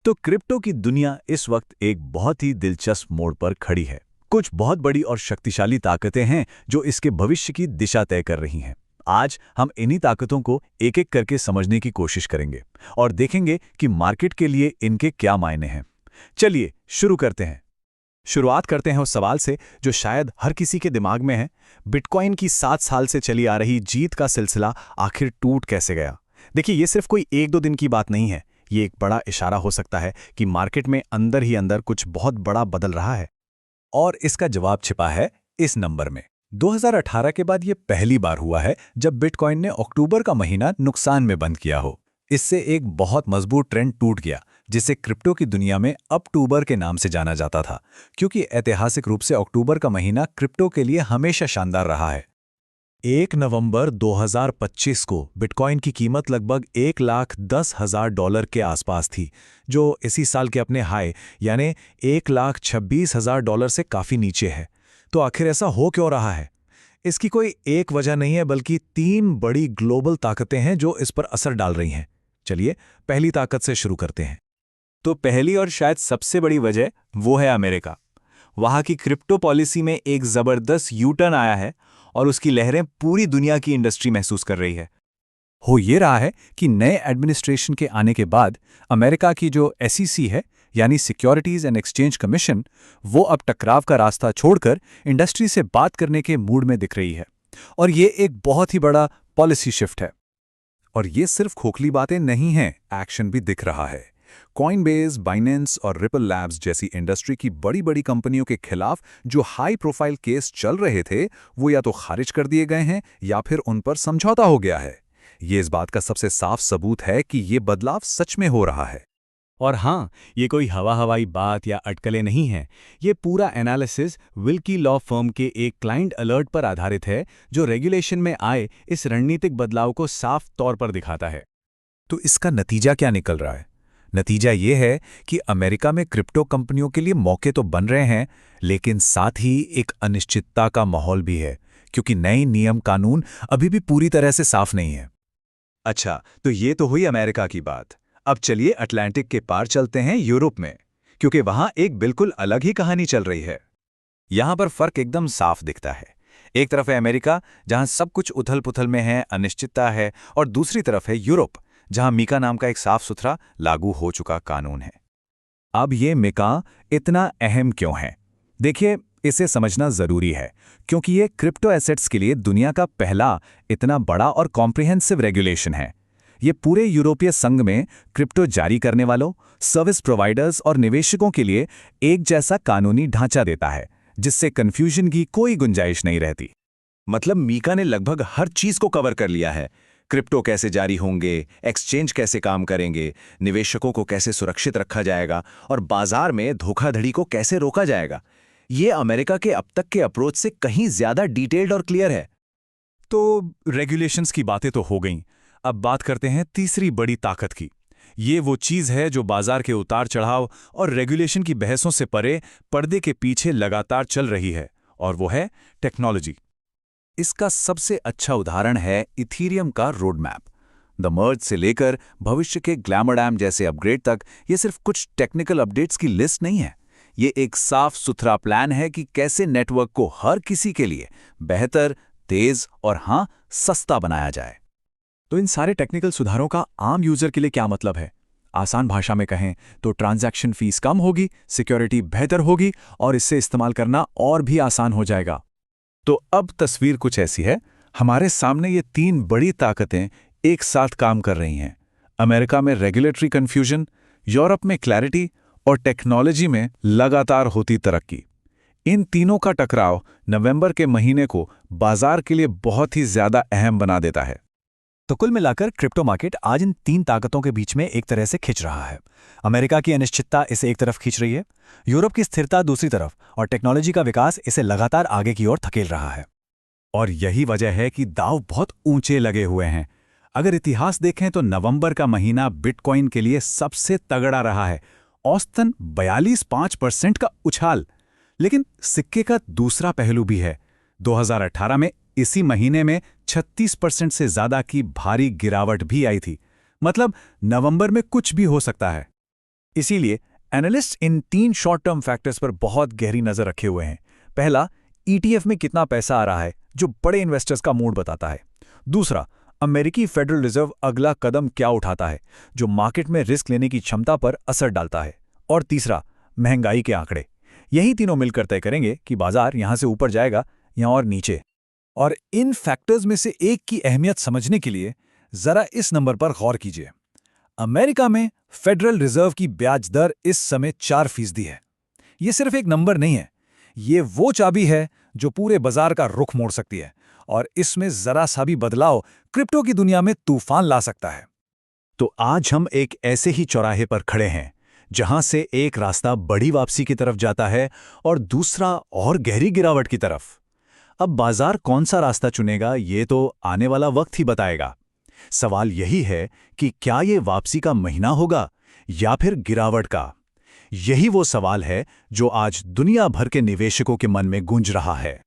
तो क्रिप्टो की दुनिया इस वक्त एक बहुत ही दिलचस्प मोड़ पर खड़ी है। कुछ बहुत बड़ी और शक्तिशाली ताकतें हैं जो इसके भविष्य की दिशा तय कर रही हैं। आज हम इन्हीं ताकतों को एक एक करके समझने की कोशिश करेंगे और देखेंगे कि मार्केट के लिए इनके क्या मायने हैं। चलिए शुरू करते हैं। शुरुआत करते हैं उस सवाल से जो शायद हर किसी के दिमाग में है। बिटकॉइन की 7 साल से चली आ रही जीत का सिलसिला आखिर टूट कैसे गया? देखिए, ये सिर्फ कोई 1-2 दिन की बात नहीं है। ये एक बड़ा इशारा हो सकता है कि मार्केट में अंदर ही अंदर कुछ बहुत बड़ा बदल रहा है। और इसका जवाब छिपा है इस नंबर में। 2018 के बाद ये पहली बार हुआ है जब बिटकॉइन ने अक्टूबर का महीना नुकसान में बंद किया हो। इससे एक बहुत मजबूत ट्रेंड टूट गया, जिसे क्रिप्टो की दुनिया में अक्टूबर के नाम से जाना जाता था, क्योंकि ऐतिहासिक रूप से अक्टूबर का महीना क्रिप्टो के लिए हमेशा शानदार रहा है। 1 नवंबर 2025 को बिटकॉइन की कीमत लगभग $1,10,000 के आसपास थी, जो इसी साल के अपने हाई यानी $1,26,000 से काफ़ी नीचे है। तो आखिर ऐसा हो क्यों रहा है? इसकी कोई एक वजह नहीं है, बल्कि 3 बड़ी ग्लोबल ताकतें हैं जो इस पर असर डाल रही हैं। चलिए पहली ताकत से शुरू करते हैं। तो पहली और शायद सबसे बड़ी वजह वो है अमेरिका। वहाँ की क्रिप्टो पॉलिसी में एक ज़बरदस्त यू टर्न आया है और उसकी लहरें पूरी दुनिया की इंडस्ट्री महसूस कर रही है। हो ये रहा है कि नए एडमिनिस्ट्रेशन के आने के बाद अमेरिका की जो SEC है, यानी सिक्योरिटीज एंड एक्सचेंज कमीशन, वो अब टकराव का रास्ता छोड़कर इंडस्ट्री से बात करने के मूड में दिख रही है। और ये एक बहुत ही बड़ा पॉलिसी शिफ्ट है। और ये सिर्फ खोखली बातें नहीं हैं, एक्शन भी दिख रहा है। कॉइनबेस, बाइनेंस और रिपल लैब्स जैसी इंडस्ट्री की बड़ी बड़ी कंपनियों के खिलाफ जो हाई प्रोफाइल केस चल रहे थे, वो या तो खारिज कर दिए गए हैं या फिर उन पर समझौता हो गया है। ये इस बात का सबसे साफ सबूत है कि ये बदलाव सच में हो रहा है। और हाँ, ये कोई हवाई बात या अटकलें नहीं हैं। ये पूरा एनालिसिस विल्की लॉ फर्म के एक क्लाइंट अलर्ट पर आधारित है, जो रेगुलेशन में आए इस रणनीतिक बदलाव को साफ तौर पर दिखाता है। तो इसका नतीजा क्या निकल रहा है? नतीजा ये है कि अमेरिका में क्रिप्टो कंपनियों के लिए मौके तो बन रहे हैं, लेकिन साथ ही एक अनिश्चितता का माहौल भी है, क्योंकि नए नियम कानून अभी भी पूरी तरह से साफ नहीं है। अच्छा, तो ये तो हुई अमेरिका की बात। अब चलिए अटलांटिक के पार चलते हैं यूरोप में, क्योंकि वहां एक बिल्कुल अलग ही कहानी चल रही है। यहां पर फर्क एकदम साफ दिखता है। एक तरफ है अमेरिका, जहां सब कुछ उथल-पुथल में है, अनिश्चितता है, और दूसरी तरफ है यूरोप, जहां मीका नाम का एक साफ सुथरा लागू हो चुका कानून है। अब ये मीका इतना अहम क्यों है? देखिए, इसे समझना जरूरी है, क्योंकि ये क्रिप्टो एसेट्स के लिए दुनिया का पहला इतना बड़ा और कॉम्प्रिहेंसिव रेगुलेशन है। ये पूरे यूरोपीय संघ में क्रिप्टो जारी करने वालों, सर्विस प्रोवाइडर्स और निवेशकों के लिए एक जैसा कानूनी ढांचा देता है, जिससे कंफ्यूजन की कोई गुंजाइश नहीं रहती। मतलब मीका ने लगभग हर चीज को कवर कर लिया है। क्रिप्टो कैसे जारी होंगे, एक्सचेंज कैसे काम करेंगे, निवेशकों को कैसे सुरक्षित रखा जाएगा और बाजार में धोखाधड़ी को कैसे रोका जाएगा। ये अमेरिका के अब तक के अप्रोच से कहीं ज्यादा डिटेल्ड और क्लियर है। तो रेगुलेशंस की बातें तो हो गईं। अब बात करते हैं तीसरी बड़ी ताकत की। ये वो चीज़ है जो बाजार के उतार चढ़ाव और रेगुलेशन की बहसों से परे पर्दे के पीछे लगातार चल रही है, और वो है टेक्नोलॉजी। इसका सबसे अच्छा उदाहरण है इथीरियम का रोड मैप। द मर्ज से लेकर भविष्य के ग्लैमरडैम जैसे अपग्रेड तक ये सिर्फ कुछ टेक्निकल अपडेट्स की लिस्ट नहीं है। ये एक साफ सुथरा प्लान है कि कैसे नेटवर्क को हर किसी के लिए बेहतर, तेज और हाँ, सस्ता बनाया जाए। तो इन सारे टेक्निकल सुधारों का आम यूजर के लिए क्या मतलब है? आसान भाषा में कहें तो ट्रांजैक्शन फीस कम होगी, सिक्योरिटी बेहतर होगी और इससे इस्तेमाल करना और भी आसान हो जाएगा। तो अब तस्वीर कुछ ऐसी है। हमारे सामने ये 3 बड़ी ताकतें एक साथ काम कर रही हैं। अमेरिका में रेगुलेटरी कन्फ्यूजन, यूरोप में क्लैरिटी और टेक्नोलॉजी में लगातार होती तरक्की। इन तीनों का टकराव नवंबर के महीने को बाजार के लिए बहुत ही ज्यादा अहम बना देता है। तो कुल मिलाकर क्रिप्टो मार्केट आज इन 3 ताकतों के बीच में एक तरह से खिंच रहा है। अमेरिका की अनिश्चितता इसे एक तरफ खींच रही है, यूरोप की स्थिरता दूसरी तरफ, और टेक्नोलॉजी का विकास इसे लगातार आगे की ओर धकेल रहा है। और यही वजह है कि दांव बहुत ऊंचे लगे हुए हैं। अगर इतिहास देखें तो नवंबर का महीना बिटकॉइन के लिए सबसे तगड़ा रहा है, औसतन 42.5% का उछाल। लेकिन सिक्के का दूसरा पहलू भी है। 2018 में इसी महीने में 36% से ज्यादा की भारी गिरावट भी आई थी। मतलब नवंबर में कुछ भी हो सकता है। इसीलिए एनालिस्ट इन 3 शॉर्ट टर्म फैक्टर्स पर बहुत गहरी नजर रखे हुए हैं। पहला, ETF में कितना पैसा आ रहा है, जो बड़े इन्वेस्टर्स का मूड बताता है। दूसरा, अमेरिकी फेडरल रिजर्व अगला कदम क्या उठाता है, जो मार्केट में रिस्क लेने की क्षमता पर असर डालता है। और तीसरा, महंगाई के आंकड़े। यही तीनों मिलकर तय करेंगे कि बाजार यहां से ऊपर जाएगा या और नीचे। और इन फैक्टर्स में से एक की अहमियत समझने के लिए जरा इस नंबर पर गौर कीजिए। अमेरिका में फेडरल रिजर्व की ब्याज दर इस समय 4% है। ये सिर्फ एक नंबर नहीं है, ये वो चाबी है जो पूरे बाजार का रुख मोड़ सकती है, और इसमें जरा सा भी बदलाव क्रिप्टो की दुनिया में तूफान ला सकता है। तो आज हम एक ऐसे ही चौराहे पर खड़े हैं जहां से एक रास्ता बड़ी वापसी की तरफ जाता है और दूसरा और गहरी गिरावट की तरफ। अब बाजार कौन सा रास्ता चुनेगा, ये तो आने वाला वक्त ही बताएगा। सवाल यही है कि क्या ये वापसी का महीना होगा या फिर गिरावट का? यही वो सवाल है जो आज दुनिया भर के निवेशकों के मन में गूंज रहा है।